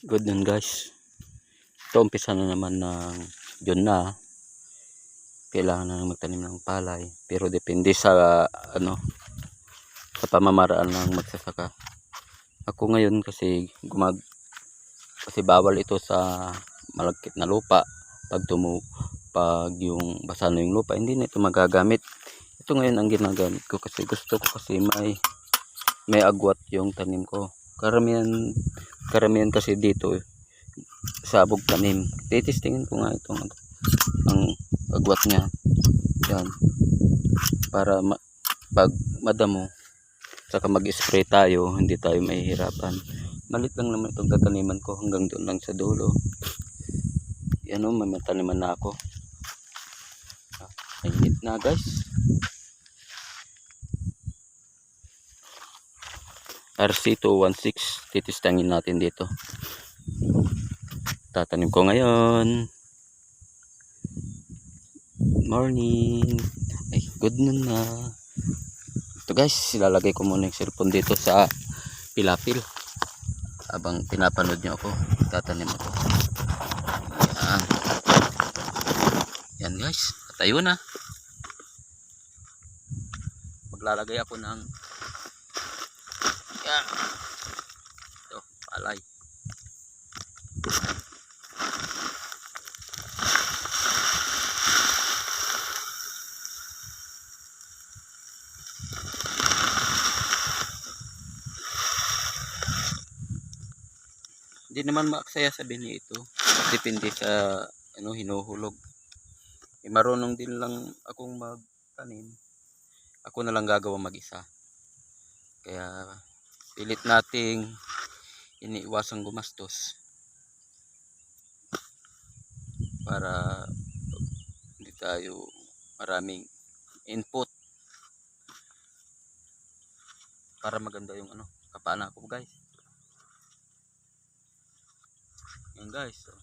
Good nun guys. Ito umpisa na naman ng June na. Kailangan na magtanim ng palay. Pero depende sa sa pamamaraan ng magsasaka. Ako ngayon kasi kasi bawal ito sa malagkit na lupa. Pag yung basa na yung lupa, hindi na ito magagamit. Ito ngayon ang ginagamit ko kasi gusto ko kasi may agwat yung tanim ko. Karamihan kasi dito sabog tanim. Titistingin ko nga itong ang agwat niya. Yan. Para pag madamo saka mag-spray tayo, hindi tayo mahihirapan. Malit lang naman itong tataniman ko, hanggang doon lang sa dulo. Yan o, may mataniman na ako. Mainit na guys. RC216, titistangin natin dito. Tatanim ko ngayon. Morning. Ay, good noon na. Ito guys, ilalagay ko muna yung cellphone dito sa pilapil. Habang pinapanood nyo ako, tatanim ako. Yan. Yan guys, patayo na. Maglalagay ako ng yan. Ito, palay. Hindi naman maaksaya sabihin niya ito. Depende sa hinuhulog. Marunong din lang akong magtanim. Ako na lang gagawa mag-isa. Kaya pilit nating iniiwasang gumastos para hindi tayo maraming input para maganda yung kapana ko guys. Yan guys, so,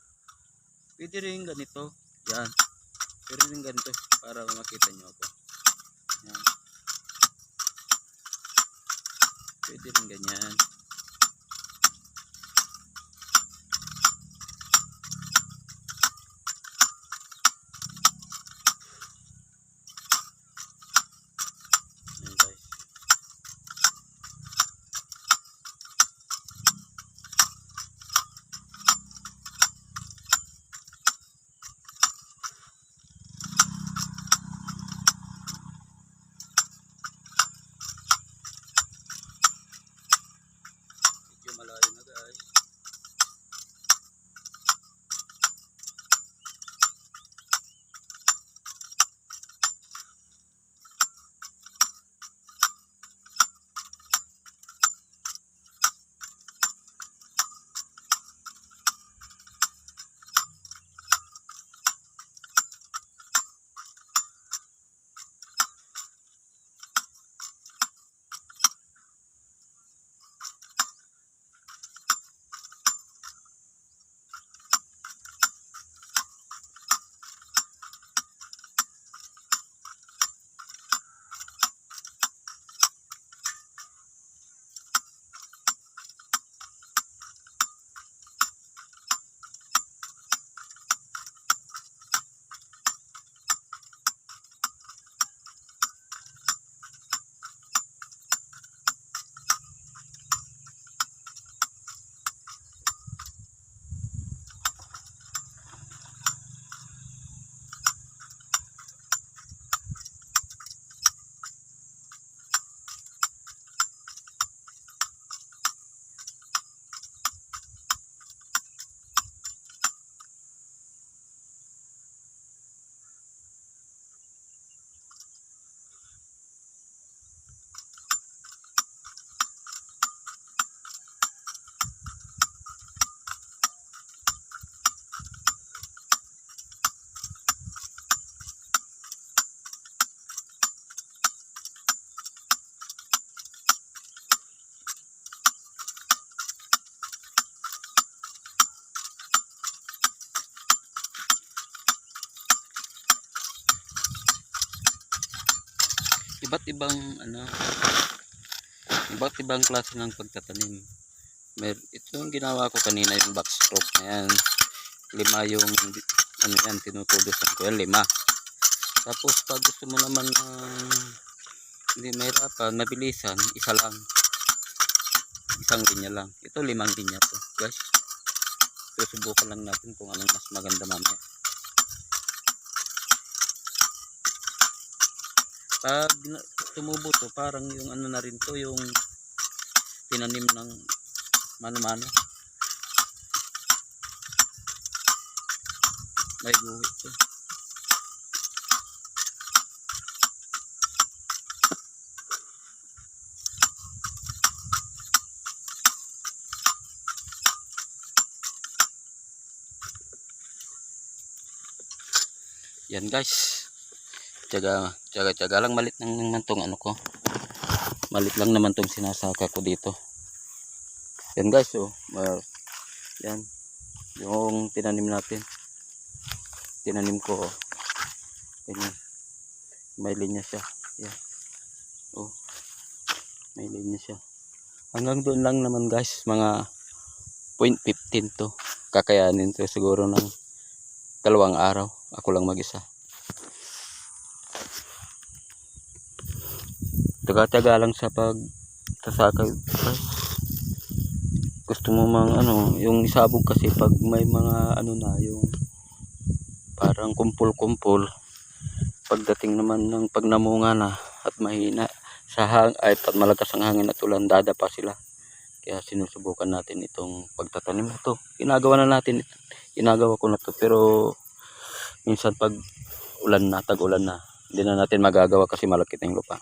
pwede rin ganito. Yan, pwede rin ganito para makita nyo ako. Yan, pwede rin ganyan. Yan guys. Malayo na guys. Iba't ibang klase ng pagtatanim. Ito yung ginawa ko kanina, yung backstroke na yan. 5 yung ano yan, tinutulosan ko yan, 5. Tapos pag gusto mo naman hindi mahirapan, mabilisan, isa lang. Isang linya lang. Ito 5 linya to, guys. Susubukan lang natin kung anong mas maganda mamaya. Pag tumubo to, parang yung ano na rin to, yung tinanim ng mano-mano. May guhit to. Yan guys. Tiyaga lang, malit lang naman tong ano ko. Malit lang naman tong sinasaka ko dito. Yan guys, oh. Yan. Yung tinanim natin. Tinanim ko, oh. Ganyan. May linya siya. Yan. Oh. May linya siya. Hanggang doon lang naman guys, mga 0.15 to. Kakayanin to siguro ng 2 araw. Ako lang mag-isa. Taga-taga lang sa pagtasaka. Gusto mo mang ano, yung isabog kasi pag may mga ano na, yung parang kumpul-kumpul, pagdating naman ng pag namunga na at mahina sa ay pag malakas ang hangin at ulan, dadapa sila. Kaya sinusubukan natin itong pagtatanim na to. Ginagawa ko na to, pero minsan pag ulan na, tag-ulan na, hindi na natin magagawa kasi malaki na yung lupa.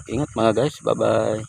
Ingat mga guys, bye bye.